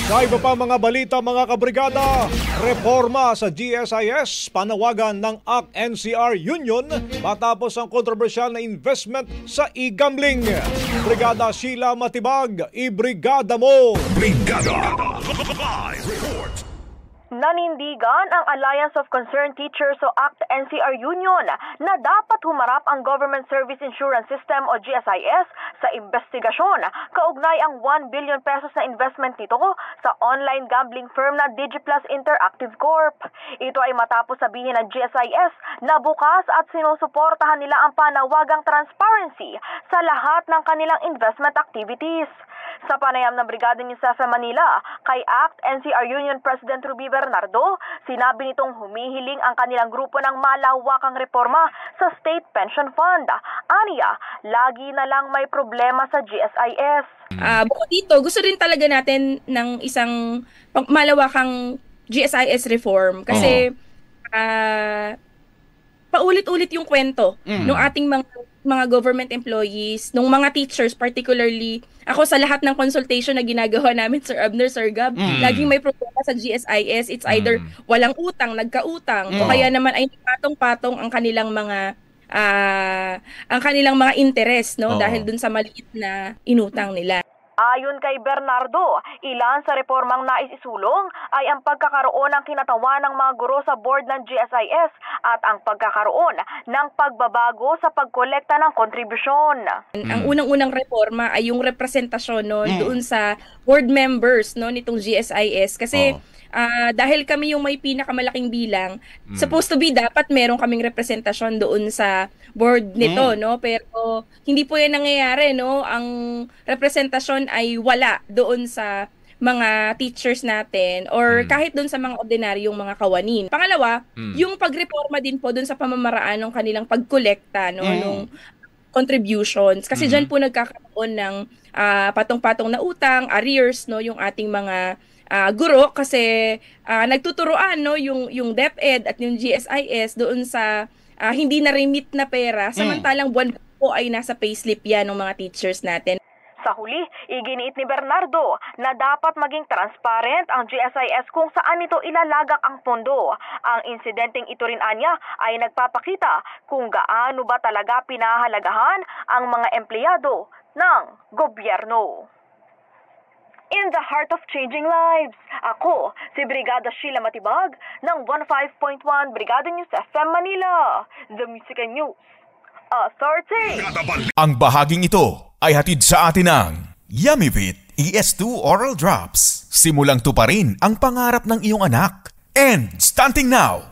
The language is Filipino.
Sa iba pa mga balita mga kabrigada, reforma sa GSIS, panawagan ng ACT-NCR Union matapos ang kontrobersyal na investment sa e-gambling. Brigada Sheila Matibag, ibrigada mo! Brigada! Live report! Nanindigan ang Alliance of Concerned Teachers o ACT-NCR Union na dapat humarap ang Government Service Insurance System o GSIS sa investigasyon kaugnay ang 1 billion pesos na investment nito sa online gambling firm na DigiPlus Interactive Corp. Ito ay matapos sabihin ng GSIS na bukas at sinusuportahan nila ang panawagang transparency sa lahat ng kanilang investment activities. Sa panayam ng Brigada News sa Manila, kay ACT-NCR Union President Ruby Bernardo, sinabi nitong humihiling ang kanilang grupo ng malawakang reforma sa State Pension Fund. Aniya, lagi na lang may problema sa GSIS. Bukod dito, gusto rin talaga natin ng isang malawakang GSIS reform kasi paulit-ulit yung kwento ng ating mga government employees, nung mga teachers particularly. Ako sa lahat ng consultation na ginagawa namin, Sir Abner, Sir Gab, laging may problema sa GSIS. It's either walang utang, nagkautang, o kaya naman ay patong-patong ang kanilang mga interest, no, dahil dun sa maliit na inutang nila. Ayon kay Bernardo, ilan sa reformang nais isulong ay ang pagkakaroon ng kinatawan ng mga guro sa board ng GSIS at ang pagkakaroon ng pagbabago sa pagkolekta ng kontribusyon. Ang unang-unang reforma ay yung representasyon doon sa board members nitong GSIS kasi dahil kami yung may pinakamalaking bilang, supposed to be dapat meron kaming representasyon doon sa board nito, no? Pero hindi po 'yan nangyayari, no? Ang representasyon ay wala doon sa mga teachers natin or kahit doon sa mga ordinaryong mga kawanin. Pangalawa, yung pagreforma din po doon sa pamamaraan ng kanilang pagkolekta, no, nung contributions kasi diyan po nagkakaroon ng patong-patong na utang, arrears, no, yung ating mga guro kasi nagtuturoan, no, yung DepEd at yung GSIS doon sa hindi na-remit na pera samantalang buwan po ay nasa payslip yan ng mga teachers natin. Sa huli, iginiit ni Bernardo na dapat maging transparent ang GSIS kung saan ito ilalagak ang pondo. Ang insidenteng ito rin anya ay nagpapakita kung gaano ba talaga pinahalagahan ang mga empleyado ng gobyerno. In the heart of changing lives, ako si Brigada Sheila Matibag ng 15.1 Brigada News FM Manila, The Music and News Authority. Ang bahaging ito ay hatid sa atin ng Yummyvit ES2 Oral Drops. Simulang tuparin ang pangarap ng iyong anak. And starting now,